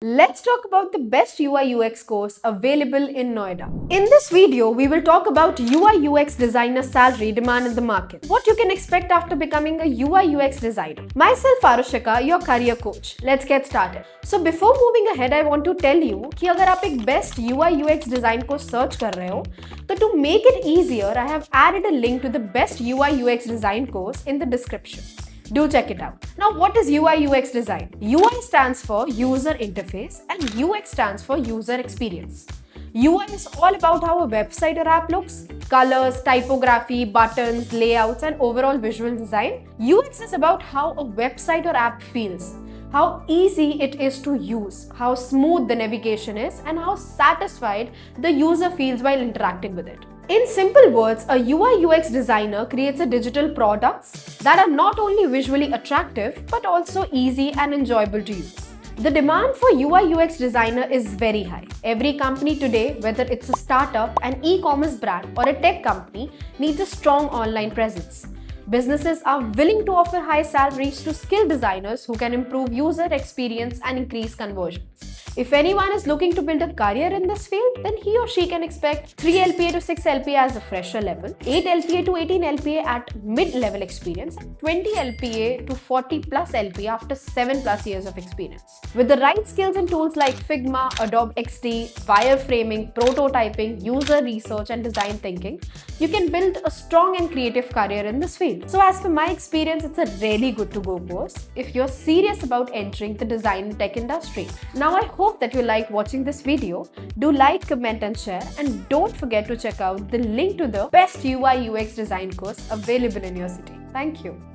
Let's talk about the best UI UX course available in Noida. In this video, we will talk about UI UX designer salary demand in the market. What you can expect after becoming a UI UX designer. Myself Arushika, your career coach. Let's get started. So before moving ahead, I want to tell you कि अगर आप एक best UI UX design को search कर रहे हो, तो to make it easier, I have added a link to the best UI UX design course in the description. Do check it out. Now, what is UI UX design? UI stands for user interface and UX stands for user experience. UI is all about how a website or app looks, colors, typography, buttons, layouts, and overall visual design. UX is about how a website or app feels, how easy it is to use, how smooth the navigation is, and how satisfied the user feels while interacting with it. In simple words, a UI UX designer creates a digital products that are not only visually attractive but also easy and enjoyable to use. The demand for UI UX designer is very high. Every company today, whether it's a startup, an e-commerce brand, or a tech company, needs a strong online presence. Businesses are willing to offer high salaries to skilled designers who can improve user experience and increase conversions. If anyone is looking to build a career in this field, then he or she can expect 3 LPA to 6 LPA as a fresher level, 8 LPA to 18 LPA at mid-level experience, and 20 LPA to 40 plus LPA after 7 plus years of experience. With the right skills and tools like Figma, Adobe XD, wireframing, prototyping, user research, and design thinking, you can build a strong and creative career in this field. So as per my experience, it's a really good to go course if you're serious about entering the design and tech industry. Now I hope that you liked watching this video. Do like, comment and share, and don't forget to check out the link to the best UI UX design course available in your city. Thank you.